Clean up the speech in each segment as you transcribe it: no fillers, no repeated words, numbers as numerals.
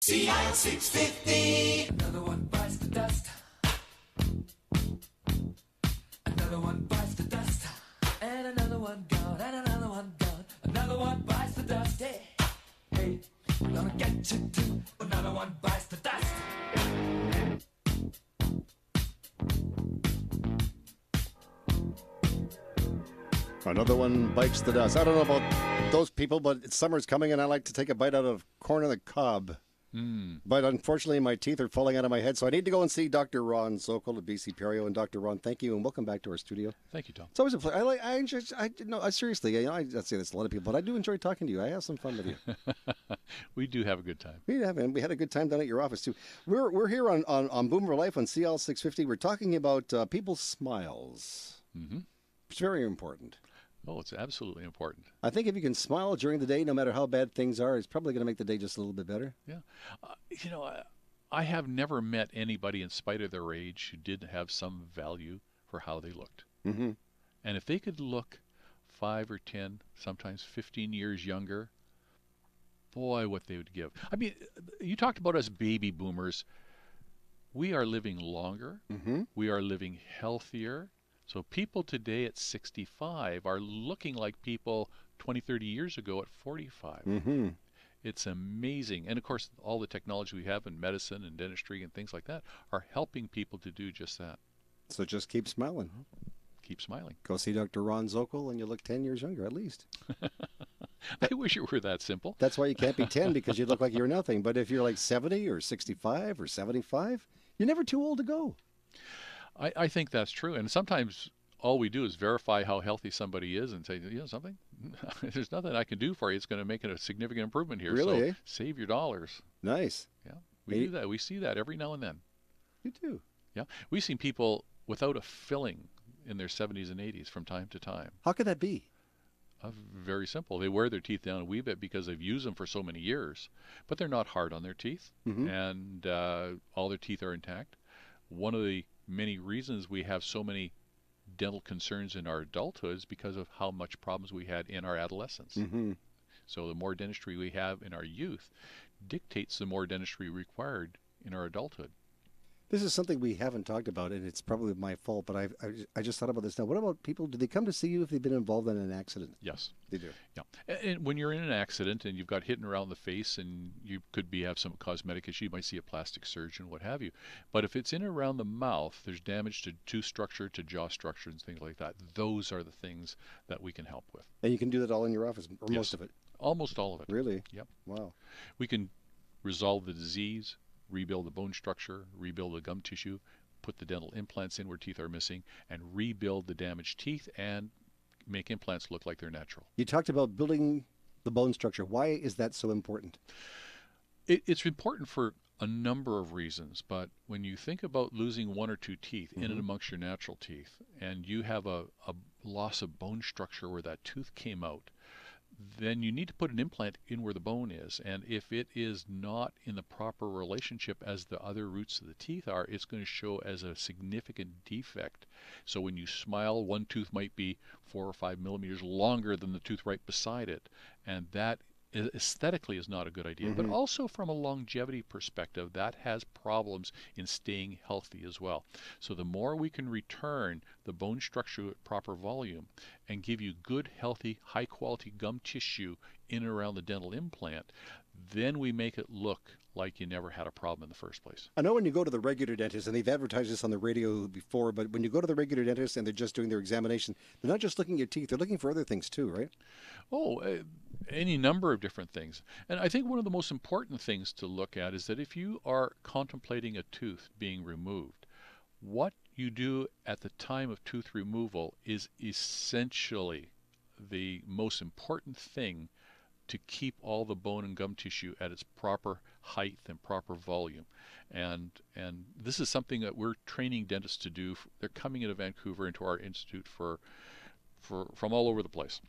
Seg5. Another one bites the dust. Another one bites the dust. And another one gone, and another one gone. Another one bites the dust. Hey, hey, we're gonna get you too. Another one bites the dust. Another one bites the dust. I don't know about those people, but summer's coming and I like to take a bite out of corn on the cob. But unfortunately, my teeth are falling out of my head, so I need to go and see Dr. Ron Sokol at BCPerio. And Dr. Ron, thank you, and welcome back to our studio. Thank you, Tom. It's always a pleasure. Seriously, I say this to a lot of people, but I do enjoy talking to you. I have some fun with you. We do have a good time. We have, and we had a good time down at your office too. We're here on BoomerLife on CL650. We're talking about people's smiles. Mm-hmm. It's very important. Oh, it's absolutely important. I think if you can smile during the day, no matter how bad things are, it's probably going to make the day just a little bit better. Yeah. I have never met anybody, in spite of their age, who didn't have some value for how they looked. Mm-hmm. And if they could look 5 or 10, sometimes 15 years younger, boy, what they would give. I mean, you talked about us baby boomers. We are living longer. Mm-hmm. We are living healthier. So people today at 65 are looking like people 20, 30 years ago at 45. Mm-hmm. It's amazing. And of course, all the technology we have in medicine and dentistry and things like that are helping people to do just that. So just keep smiling. Keep smiling. Go see Dr. Ron Sokol and you look 10 years younger at least. I wish it were that simple. That's why you can't be 10, because you look like you're nothing. But if you're like 70 or 65 or 75, you're never too old to go. I think that's true. And sometimes all we do is verify how healthy somebody is and say, you know something? There's nothing I can do for you. It's going to make it a significant improvement here. Really? So Eh? save your dollars. Nice. Yeah, we do that. We see that every now and then. You do. Yeah, we've seen people without a filling in their 70s and 80s from time to time. How could that be? Very simple. They wear their teeth down a wee bit because they've used them for so many years, but they're not hard on their teeth, Mm-hmm. and all their teeth are intact. One of the many reasons we have so many dental concerns in our adulthood is because of how much problems we had in our adolescence. Mm-hmm. So the more dentistry we have in our youth dictates the more dentistry required in our adulthood. This is something we haven't talked about, and it's probably my fault, but I just thought about this now. What about people? Do they come to see you if they've been involved in an accident? Yes. They do. Yeah. And when you're in an accident and you've got hit around the face and you could have some cosmetic issue, you might see a plastic surgeon, what have you. But if it's in and around the mouth, there's damage to tooth structure, to jaw structure, and things like that. Those are the things that we can help with. And you can do that all in your office, or Yes. most of it. Almost all of it. Really? Yep. Wow. We can resolve the disease, rebuild the bone structure, rebuild the gum tissue, put the dental implants in where teeth are missing, and rebuild the damaged teeth and make implants look like they're natural. You talked about building the bone structure. Why is that so important? It's important for a number of reasons, but when you think about losing 1 or 2 teeth in and amongst your natural teeth, and you have a loss of bone structure where that tooth came out, then you need to put an implant in where the bone is. And if it is not in the proper relationship as the other roots of the teeth are, it's going to show as a significant defect. So when you smile, one tooth might be 4 or 5 millimeters longer than the tooth right beside it. And that aesthetically is not a good idea. But also from a longevity perspective, that has problems in staying healthy as well. So the more we can return the bone structure at proper volume and give you good, healthy, high-quality gum tissue in and around the dental implant, then we make it look like you never had a problem in the first place. I know when you go to the regular dentist, and they've advertised this on the radio before, but when you go to the regular dentist and they're just doing their examination, they're not just looking at your teeth, they're looking for other things too, right? Oh, any number of different things. And I think one of the most important things to look at is that if you are contemplating a tooth being removed, what you do at the time of tooth removal is essentially the most important thing to keep all the bone and gum tissue at its proper height and proper volume. And this is something that we're training dentists to do. They're coming into Vancouver into our institute from all over the place.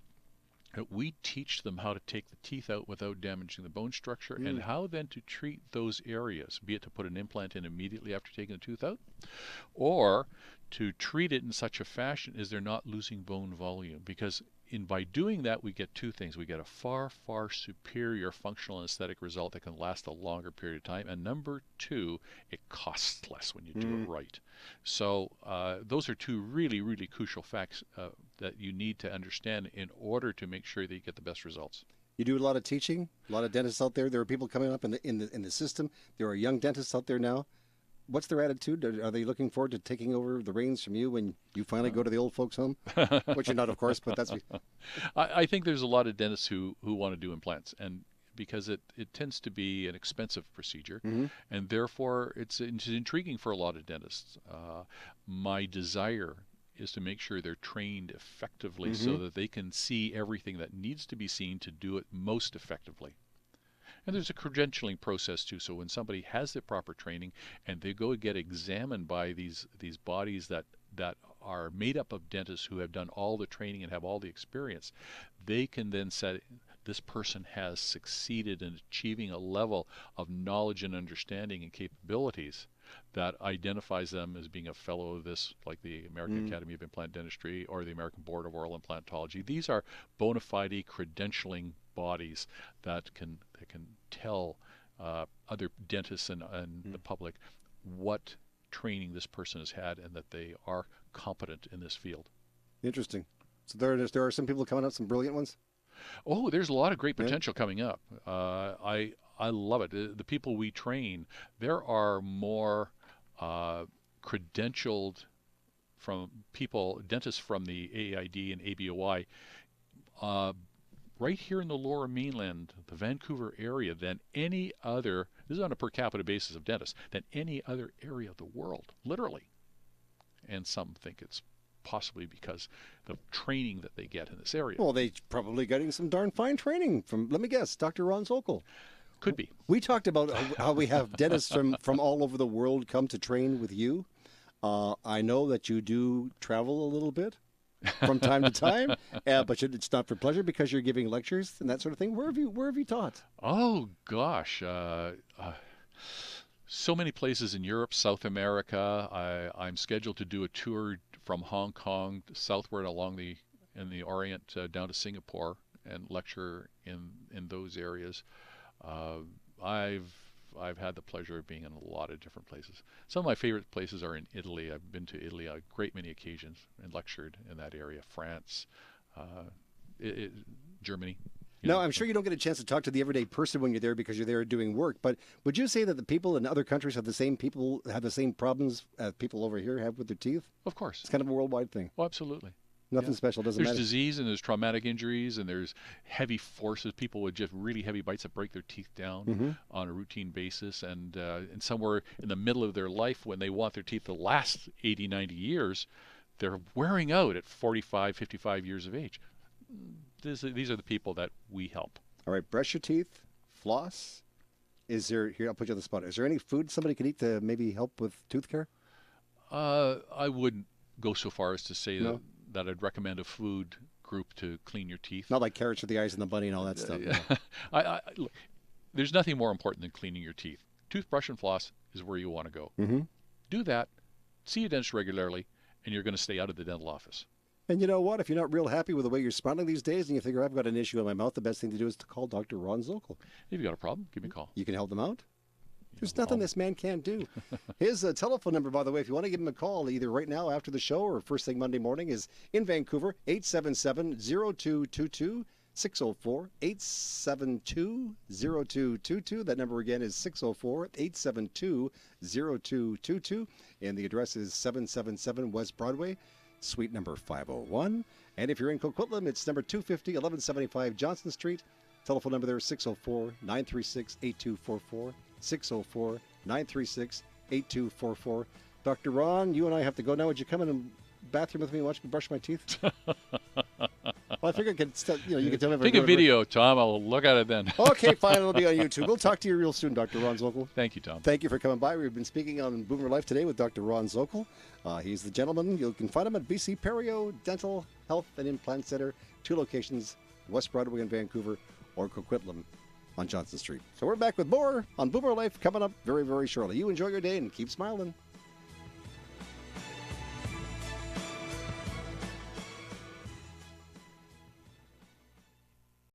We teach them how to take the teeth out without damaging the bone structure and how then to treat those areas, be it to put an implant in immediately after taking the tooth out, or to treat it in such a fashion as they're not losing bone volume. Because by doing that, we get two things. We get a far, far superior functional and aesthetic result that can last a longer period of time. And number two, it costs less when you do it right. So those are two really, really crucial facts that you need to understand in order to make sure that you get the best results. You do a lot of teaching, a lot of dentists out there. There are people coming up in the system. There are young dentists out there now. What's their attitude? Are they looking forward to taking over the reins from you when you finally go to the old folks' home? Which you're not, of course, but that's... I think there's a lot of dentists who want to do implants, and because it tends to be an expensive procedure, and therefore it's intriguing for a lot of dentists. My desire is to make sure they're trained effectively so that they can see everything that needs to be seen to do it most effectively. And there's a credentialing process too. So when somebody has the proper training and they go get examined by these bodies that are made up of dentists who have done all the training and have all the experience, they can then say this person has succeeded in achieving a level of knowledge and understanding and capabilities that identifies them as being a fellow of this, like the American Academy of Implant Dentistry or the American Board of Oral Implantology. These are bona fide credentialing bodies that can tell other dentists and the public what training this person has had and that they are competent in this field. Interesting. So there are some people coming up, some brilliant ones? Oh, there's a lot of great potential coming up. I love it. The people we train, there are more credentialed from people, dentists from the AAID and ABOI, right here in the Lower Mainland, the Vancouver area, than any other, this is on a per capita basis of dentists, than any other area of the world, literally. And some think it's possibly because the training that they get in this area. Well, they probably getting some darn fine training from, let me guess, Dr. Ron Zokol. Could be. We talked about how we have dentists from all over the world come to train with you. I know that you do travel a little bit from time to time, but it's not for pleasure because you're giving lectures and that sort of thing. Where have you taught? Oh gosh, so many places in Europe, South America. I'm scheduled to do a tour from Hong Kong southward in the Orient down to Singapore and lecture in those areas. I've had the pleasure of being in a lot of different places. Some of my favorite places are in Italy. I've been to Italy a great many occasions and lectured in that area. France, Germany. Now, I'm sure you don't get a chance to talk to the everyday person when you're there because you're there doing work, but would you say that the people in other countries have the same problems as people over here have with their teeth? Of course. It's kind of a worldwide thing. Oh, absolutely. Nothing special, doesn't matter. There's disease and there's traumatic injuries and there's heavy forces. People with just really heavy bites that break their teeth down on a routine basis. And somewhere in the middle of their life when they want their teeth to last 80, 90 years, they're wearing out at 45, 55 years of age. These are the people that we help. All right, brush your teeth, floss. Here, I'll put you on the spot. Is there any food somebody could eat to maybe help with tooth care? I wouldn't go so far as to say that I'd recommend a food group to clean your teeth. Not like carrots for the eyes and the bunny and all that stuff. No. Look, there's nothing more important than cleaning your teeth. Toothbrush and floss is where you want to go. Do that, see a dentist regularly, and you're going to stay out of the dental office. And you know what? If you're not real happy with the way you're smiling these days and you figure I've got an issue in my mouth, the best thing to do is to call Dr. Ron Zokol. If you've got a problem, give me a call. You can help them out. There's nothing this man can't do. His telephone number, by the way, if you want to give him a call, either right now after the show or first thing Monday morning, is in Vancouver, 877-0222, 604-872-0222. That number again is 604-872-0222. And the address is 777 West Broadway, suite number 501. And if you're in Coquitlam, it's number 250, 1175 Johnson Street. Telephone number there is 604-936-8244. 604-936-8244. Dr. Ron, you and I have to go now. Would you come in the bathroom with me and watch me brush my teeth? Well, I figure I could, you can tell me. Take a video, Tom. I'll look at it then. Okay, fine. It'll be on YouTube. We'll talk to you real soon, Dr. Ron Zokol. Thank you, Tom. Thank you for coming by. We've been speaking on BoomerLife today with Dr. Ron Zokol. He's the gentleman. You can find him at BCPerio Dental Health and Implant Center, 2 locations, West Broadway in Vancouver or Coquitlam on Johnson Street. So we're back with more on BoomerLife coming up very, very shortly. You enjoy your day and keep smiling.